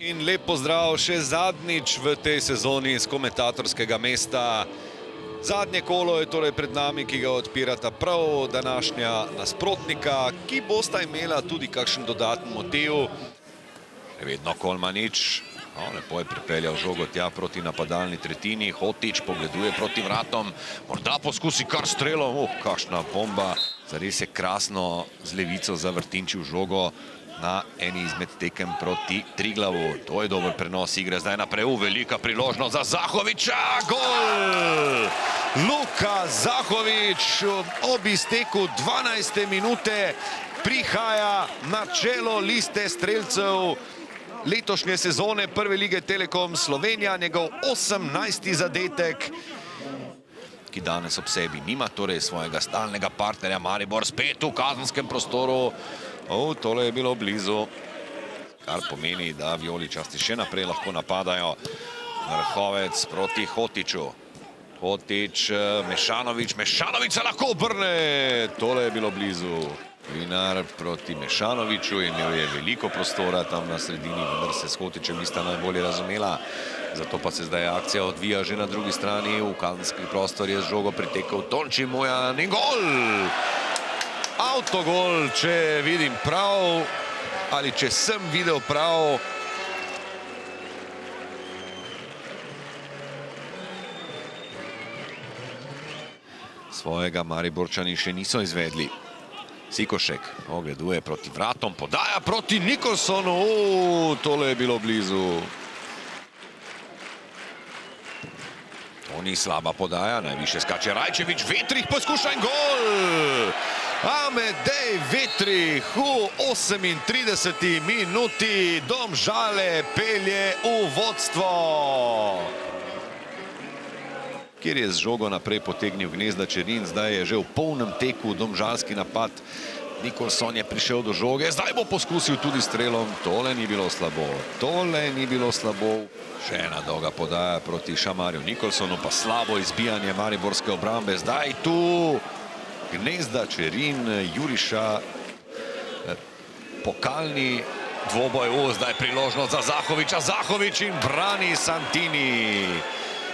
In lep pozdrav še zadnjič v tej sezoni z komentatorskega mesta. Zadnje kolo je torej pred nami, ki ga odpirata prav današnja nasprotnika, ki bosta imela tudi kakšen dodaten motiv. Vedno Kolmanič, lepo je pripeljal žogo tja proti napadalni tretjini. Hotič pogleduje proti vratom, morda poskusi kar strelom. Kakšna bomba, zares je krasno z levico zavrtinčil žogo na eni izmed tekem proti Triglavu. To je dober prenos igre, zdaj naprej velika priložnost za Zahoviča. Gol! Luka Zahovič ob izteku 12. minute prihaja na čelo liste strelcev letošnje sezone Prve lige Telekom Slovenija, njegov 18. zadetek, ki danes ob sebi nima torej svojega stalnega partnerja. Maribor spet v kazenskem prostoru. Tole je bilo blizu, kar pomeni, da vijoličasti še naprej lahko napadajo. Vrhovec proti Hotiču. Hotič, Mešanovič, Mešanovič se lahko obrne. Tole je bilo blizu. Vinar proti Mešanoviču, imel je veliko prostora tam na sredini, vendar se s Hotičem nista najbolje razumela. Zato pa se zdaj akcija odvija že na drugi strani. V kazenski prostor je z žogo pritekel Tonči Mujan in gol! Avtogol, če vidim prav, ali če sem videl prav. Svojega Mariborčani še niso izvedli. Sikošek ogleduje proti vratom, podaja proti Nikolsonu. Tole je bilo blizu. To ni slaba podaja, najviše skače Rajčevič, Vetrih poskuša in gol! Amedej Vetrih v 38. minuti Domžale pelje v vodstvo. Kjer je z žogo naprej potegnil Gnezda Čerin, zdaj je že v polnem teku domžalski napad. Nikolson je prišel do žoge, zdaj bo poskusil tudi strelom. Tole ni bilo slabo, tole ni bilo slabo. Še ena dolga podaja proti Šamarju Nikolsonu, pa slabo izbijanje mariborske obrambe. Zdaj tu Gnezda Čerin, Juriša, pokalni dvoboj. Zdaj priložnost za Zahoviča, Zahovič in brani Santini.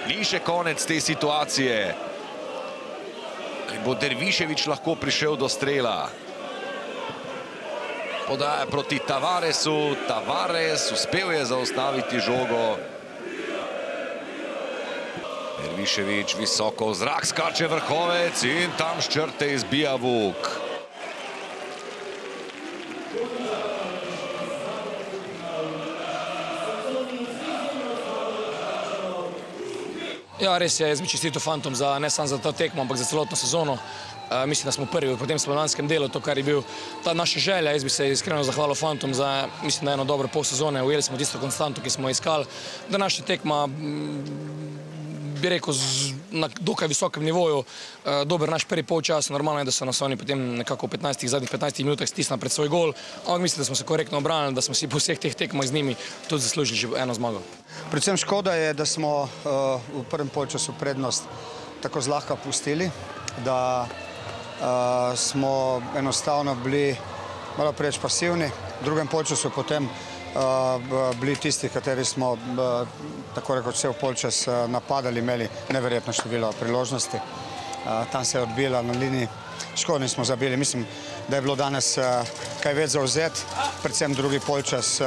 Ni še konec te situacije. Bo Derviševič lahko prišel do strela. Podaja proti Tavaresu, Tavares uspel je zaustaviti žogo. Derviševič visoko v zrak, skače Vrhovec in tam s črte izbija Vuk. Ja, res je, jaz bi čestitil fantom ne samo za to tekmo, ampak za celotno sezono. Mislim, da smo prvi v tem spomladanskem delu, to, kar je bil ta naša želja. Jaz bi se iskreno zahvalil fantom za, mislim, da eno dobro pol sezone. Ujeli smo tisto konstanto, ki smo iskali. Današnja tekma, bi rekel, na dokaj visokem nivoju. Dober naš prvi polčas, normalno je, da so nas oni potem nekako v zadnjih 15 minutah stisnili pred svoj gol. Ampak mislim, da smo se korektno obranili, da smo si po vseh teh tekmah z njimi tudi zaslužili že eno zmago. Predvsem škoda je, da smo v prvem polčasu prednost tako zlahka pustili, da smo enostavno bili malo preveč pasivni. V drugem polčasu potem bili tisti, kateri smo tako rekoč cel polčas napadali, imeli neverjetno število priložnosti. Tam se je odbila na liniji. Škoda nismo zabili. Mislim, da je bilo danes kaj več zauzet, predvsem drugi polčas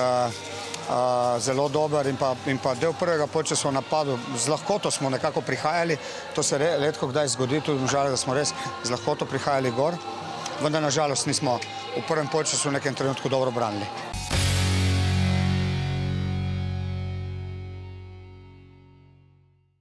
zelo dober in pa del prvega polčasa v napadu. Z lahkoto smo nekako prihajali, to se redko kdaj zgodi, tudi Domžale, da smo res z lahkoto prihajali gor, vendar nažalost nismo v prvem polčasu v nekem trenutku dobro branili.